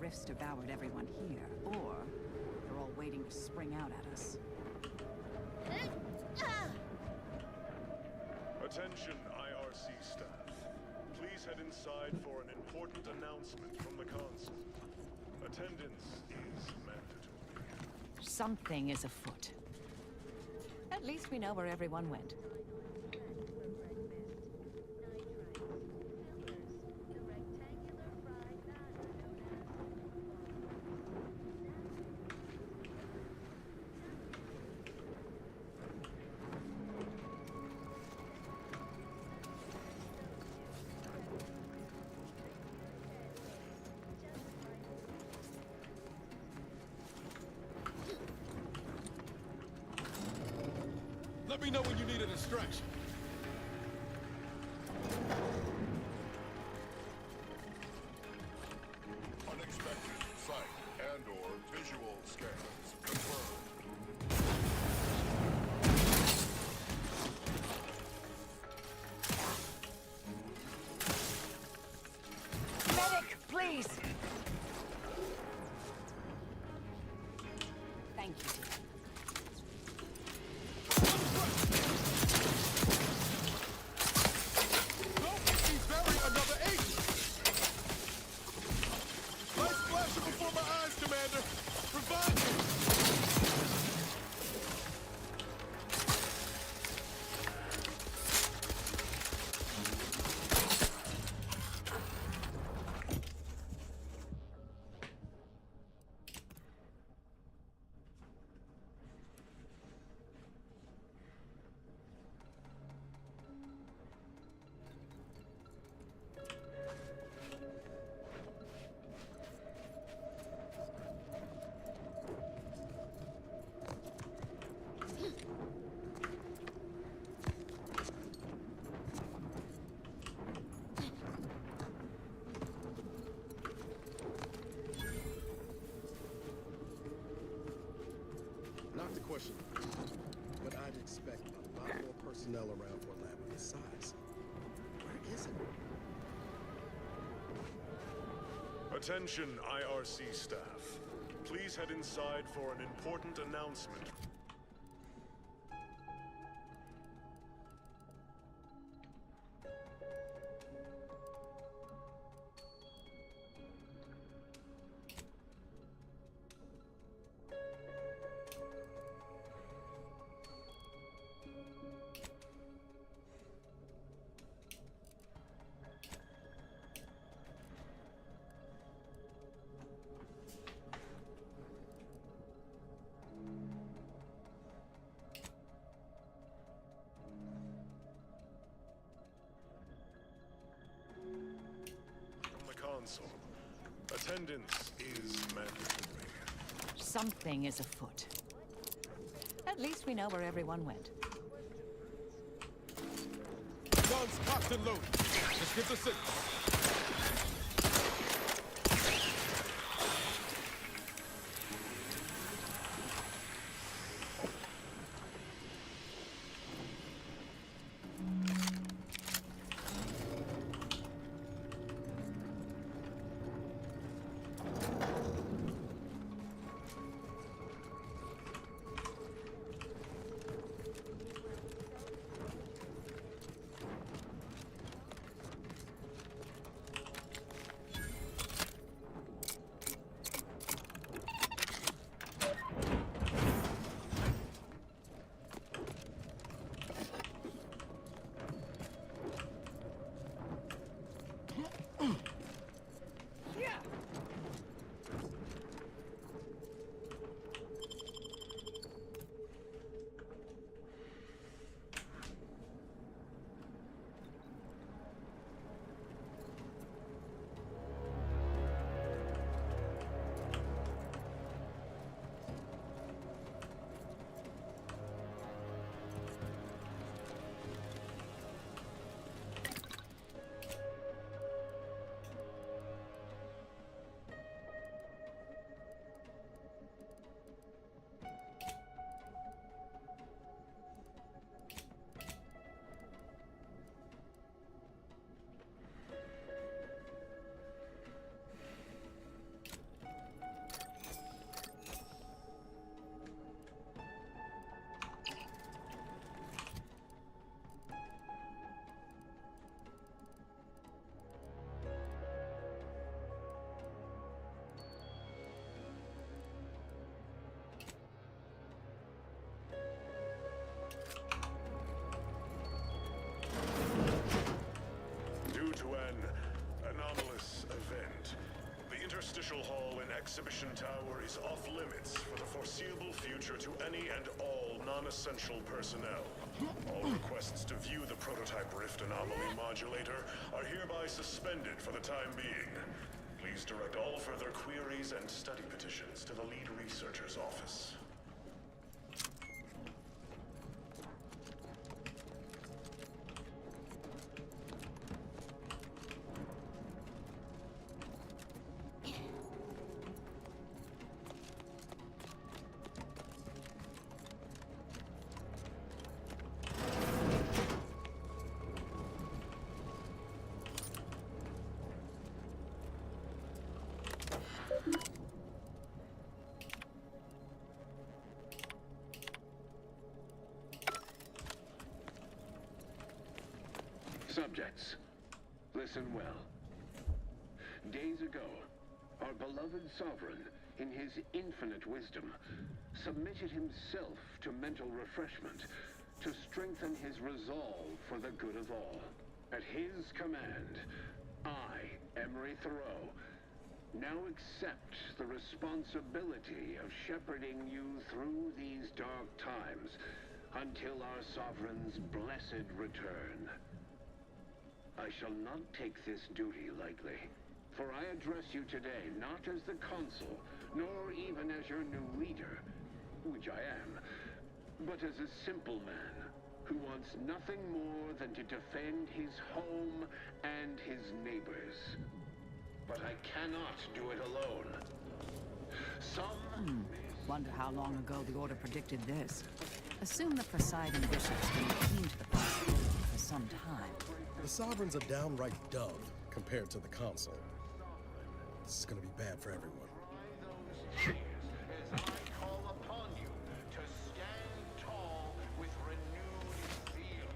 rifts devoured everyone here, or they're all waiting to spring out at us. Attention, IRC staff. Please head inside for an important announcement from the console. Attendance is mandatory. Something is afoot. At least we know where everyone went. Let me know when you need a distraction. Unexpected sight and/or visual scans confirmed. Medic, please! Thank you, dear. Don't make me bury another agent! Lights flashing before my eyes, Commander! Revive me! Not to question, but I'd expect a lot more personnel around for a lab of this size. Where is it? Attention, IRC staff. Please head inside for an important announcement. From the console. Attendance is mandatory. Something is afoot. At least we know where everyone went. Guns cocked and loaded. Let's get the signal. exhibition tower is off limits for the foreseeable future to any and all non-essential personnel. All requests to view the prototype Rift Anomaly Modulator are hereby suspended for the time being. Please direct all further queries and study petitions to the lead researcher's office. Subjects, listen well. Days ago, our beloved sovereign, in his infinite wisdom, submitted himself to mental refreshment to strengthen his resolve for the good of all. At his command, I, Emery Thoreau, now accept the responsibility of shepherding you through these dark times until our sovereign's blessed return. I shall not take this duty lightly, for I address you today not as the consul, nor even as your new leader, which I am, but as a simple man who wants nothing more than to defend his home and his neighbors. But I cannot do it alone. Wonder how long ago the Order predicted this. Assume the presiding bishop's been keen to the possibility for some time. The Sovereign's a downright dove compared to the Consul. This is gonna be bad for everyone. As I call upon you to stand tall with renewed zeal.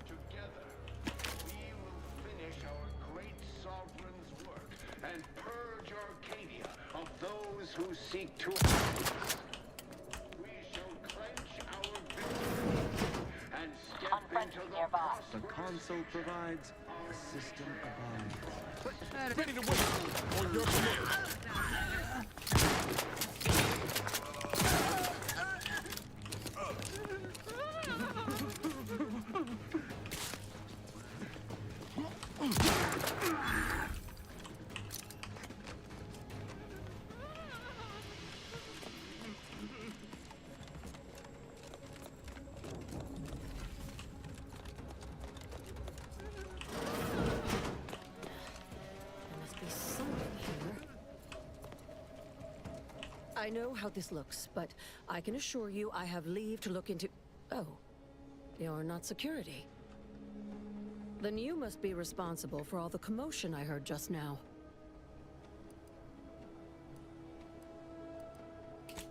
Together, we will finish our great sovereign's work and purge Arcadia of those who seek to harm us. We shall clench our victory and step into the The console provides, the system abides. Ready to wait on your command. I know how this looks, but I can assure you I have leave to look into... Oh, you're not security. Then you must be responsible for all the commotion I heard just now.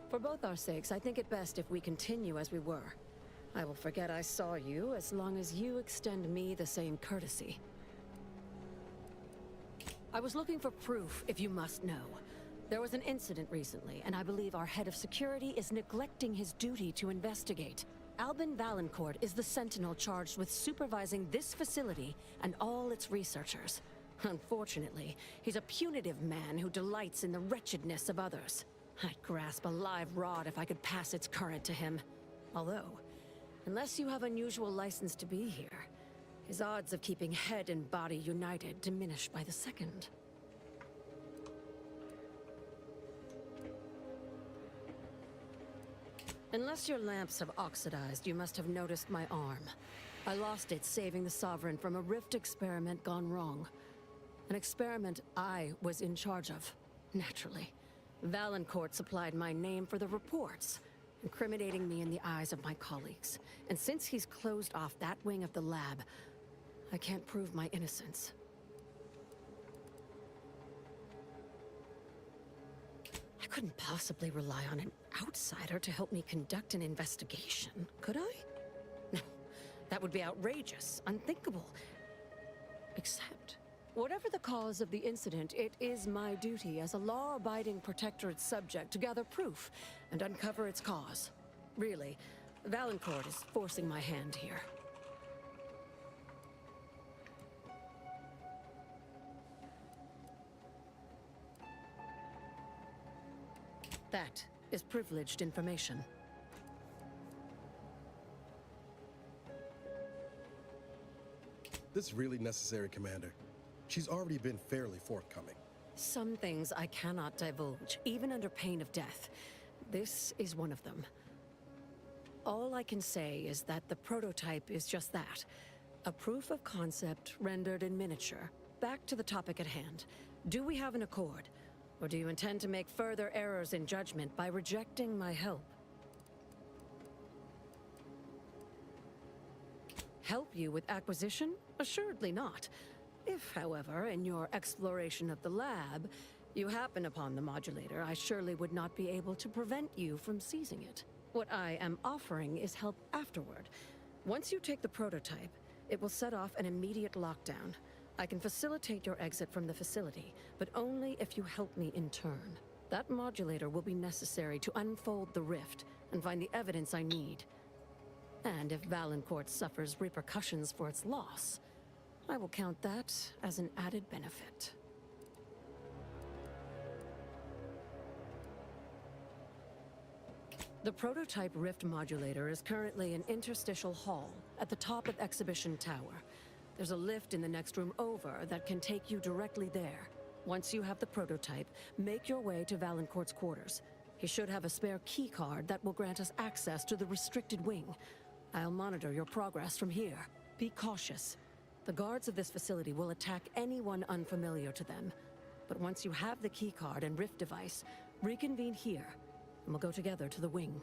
For both our sakes, I think it best if we continue as we were. I will forget I saw you as long as you extend me the same courtesy. I was looking for proof, if you must know. There was an incident recently, and I believe our head of security is neglecting his duty to investigate. Albin Valancourt is the sentinel charged with supervising this facility and all its researchers. Unfortunately, he's a punitive man who delights in the wretchedness of others. I'd grasp a live rod if I could pass its current to him. Although, unless you have unusual license to be here, his odds of keeping head and body united diminish by the second. Unless your lamps have oxidized, you must have noticed my arm. I lost it saving the Sovereign from a rift experiment gone wrong. An experiment I was in charge of, naturally. Valancourt supplied my name for the reports, incriminating me in the eyes of my colleagues. And since he's closed off that wing of the lab, I can't prove my innocence. I couldn't possibly rely on an outsider to help me conduct an investigation, could I? No, that would be outrageous, unthinkable. Except, whatever the cause of the incident, it is my duty as a law-abiding protectorate subject to gather proof and uncover its cause. Really, Valancourt is forcing my hand here. That is privileged information. This really necessary, Commander. She's already been fairly forthcoming. Some things I cannot divulge, even under pain of death. This is one of them. All I can say is that the prototype is just that. A proof of concept rendered in miniature. Back to the topic at hand. Do we have an accord? Or do you intend to make further errors in judgment by rejecting my help? Help you with acquisition? Assuredly not. If, however, in your exploration of the lab, you happen upon the modulator, I surely would not be able to prevent you from seizing it. What I am offering is help afterward. Once you take the prototype, it will set off an immediate lockdown. I can facilitate your exit from the facility, but only if you help me in turn. That modulator will be necessary to unfold the rift and find the evidence I need. And if Valancourt suffers repercussions for its loss, I will count that as an added benefit. The prototype rift modulator is currently in Interstitial Hall at the top of Exhibition Tower. There's a lift in the next room over that can take you directly there. Once you have the prototype, make your way to Valancourt's quarters. He should have a spare key card that will grant us access to the restricted wing. I'll monitor your progress from here. Be cautious. The guards of this facility will attack anyone unfamiliar to them. But once you have the key card and rift device, reconvene here, and we'll go together to the wing.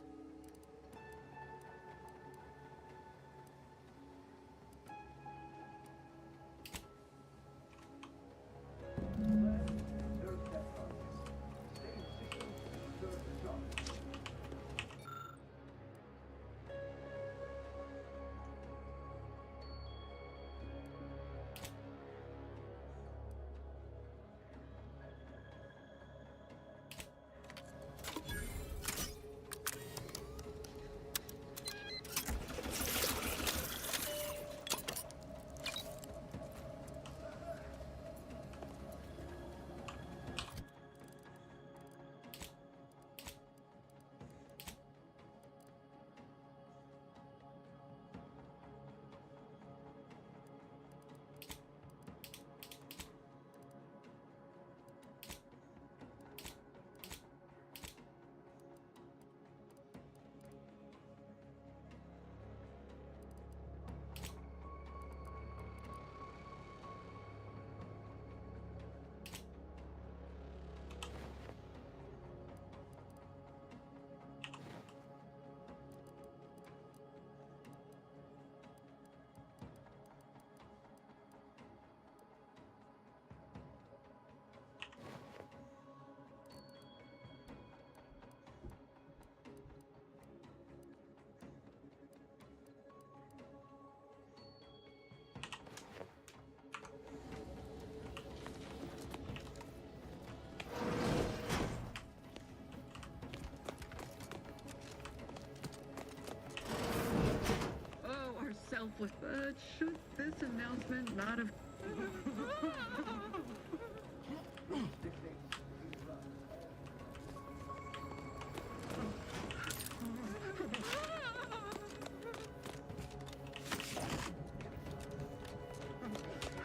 With birds, should this announcement not have...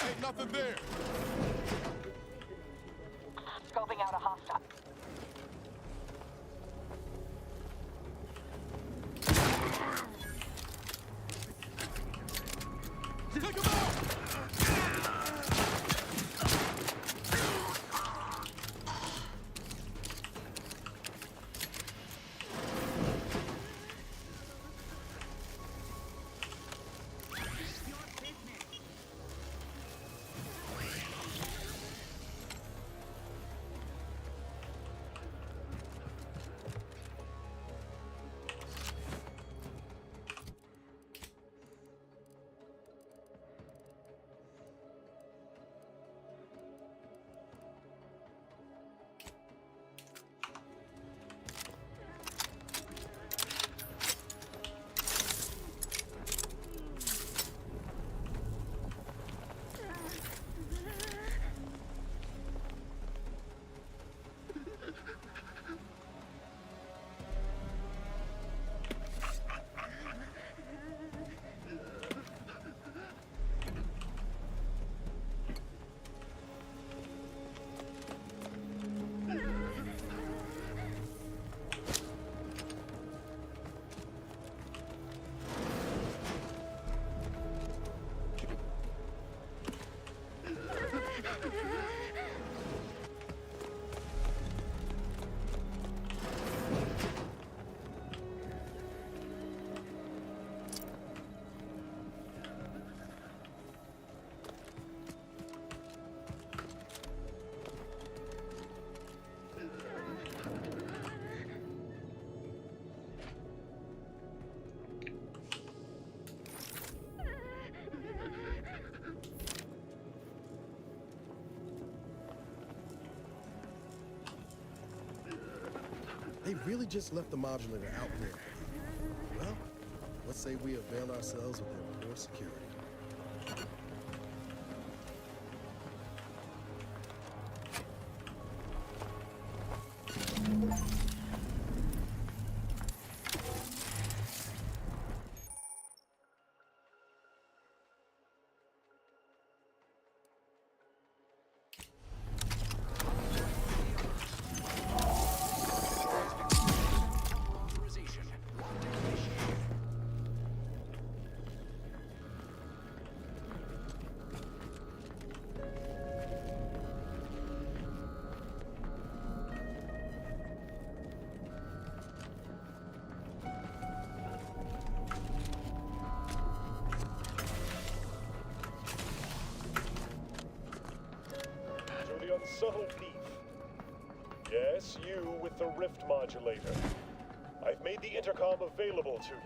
Ain't nothing there. Scoping out a hostile. Take him out! They really just left the modulator out there. Well, let's say we avail ourselves of their poor security. Subtle thief. Yes, you with the rift modulator. I've made the intercom available to you.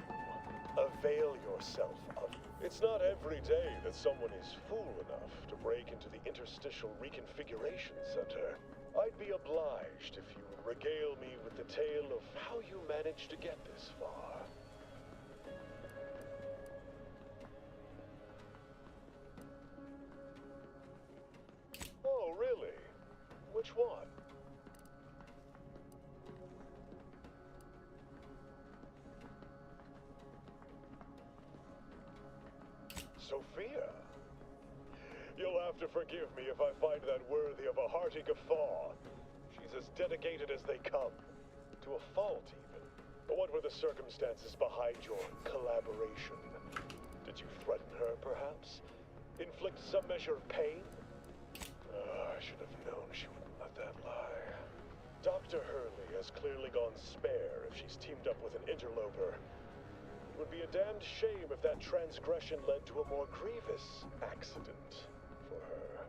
Avail yourself of it. It's not every day that someone is fool enough to break into the Interstitial Reconfiguration Center. I'd be obliged if you would regale me with the tale of how you managed to get this far. Oh, really? Which one? Sophia? You'll have to forgive me if I find that worthy of a hearty guffaw. She's as dedicated as they come. To a fault, even. But what were the circumstances behind your collaboration? Did you threaten her, perhaps? Inflict some measure of pain? I should have known she wouldn't let that lie. Dr. Hurley has clearly gone spare if she's teamed up with an interloper. It would be a damned shame if that transgression led to a more grievous accident for her.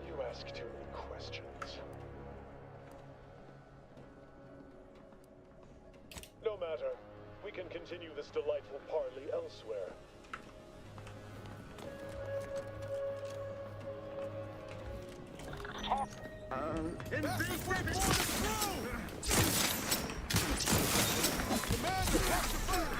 You ask too many questions. No matter. We can continue this delightful parley elsewhere. Commander, watch the fire!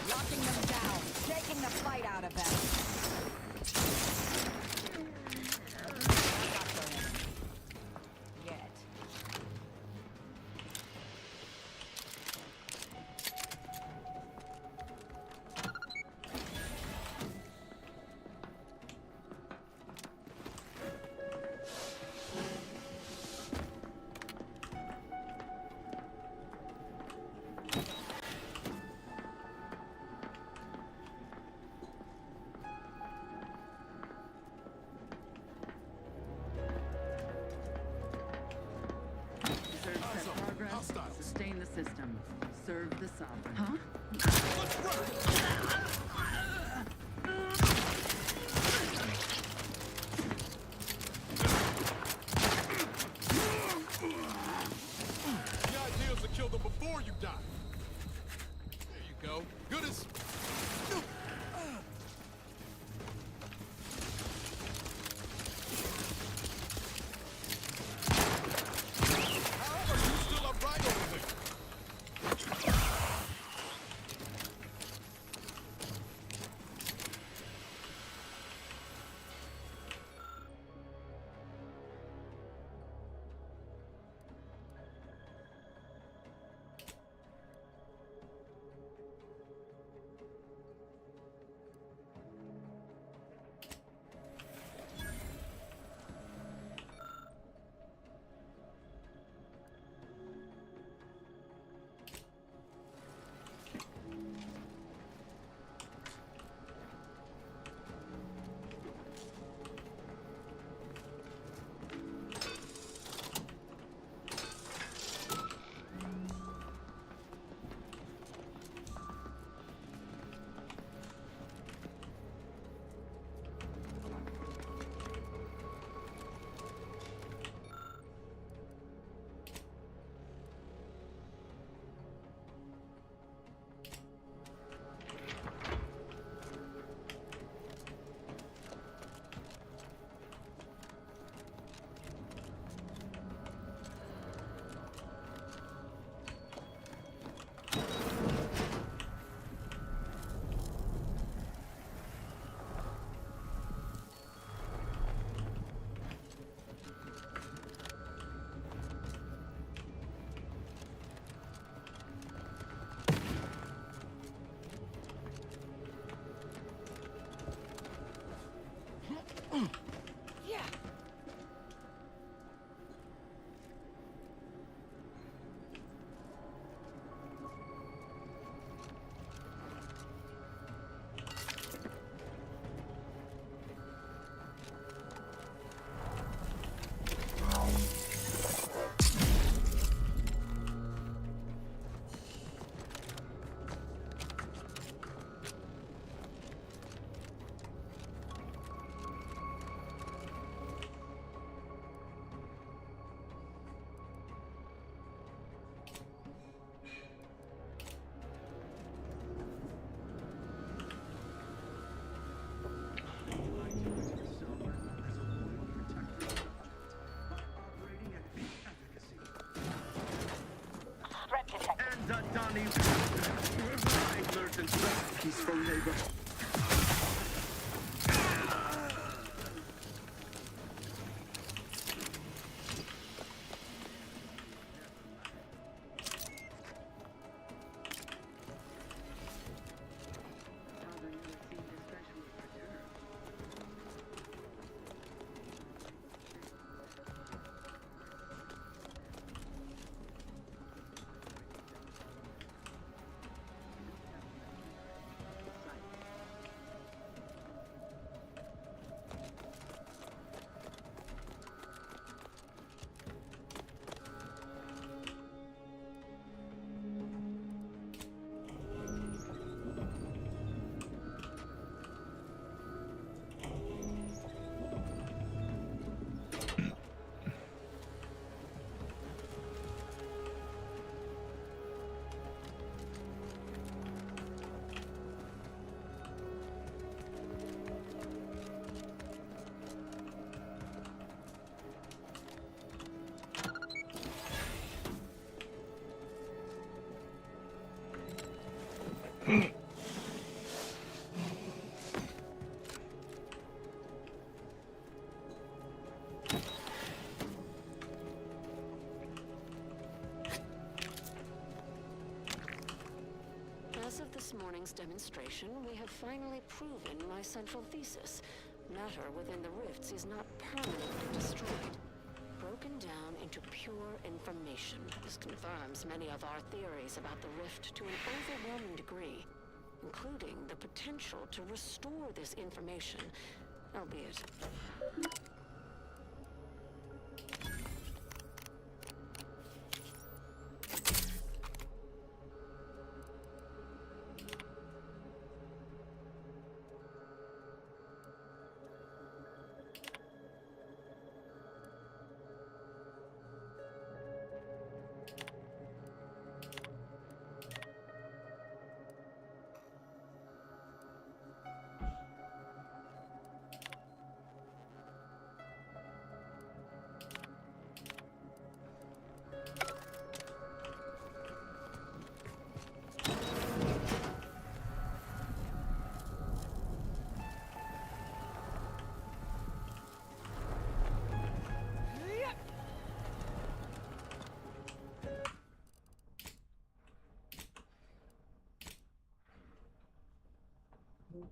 Locking them down, taking the fight out of them. Yet. Sustain the system. Serve the sovereign. Huh? Let's run! The idea is to kill them before you die. There you go. Good as... How are you still upright over there? Donnie. Idlers and peaceful labor. As of this morning's demonstration, we have finally proven my central thesis. Matter within the rifts is not permanently destroyed. Broken down into pure information. This confirms many of our theories about the rift to an overwhelming degree, including the potential to restore this information, albeit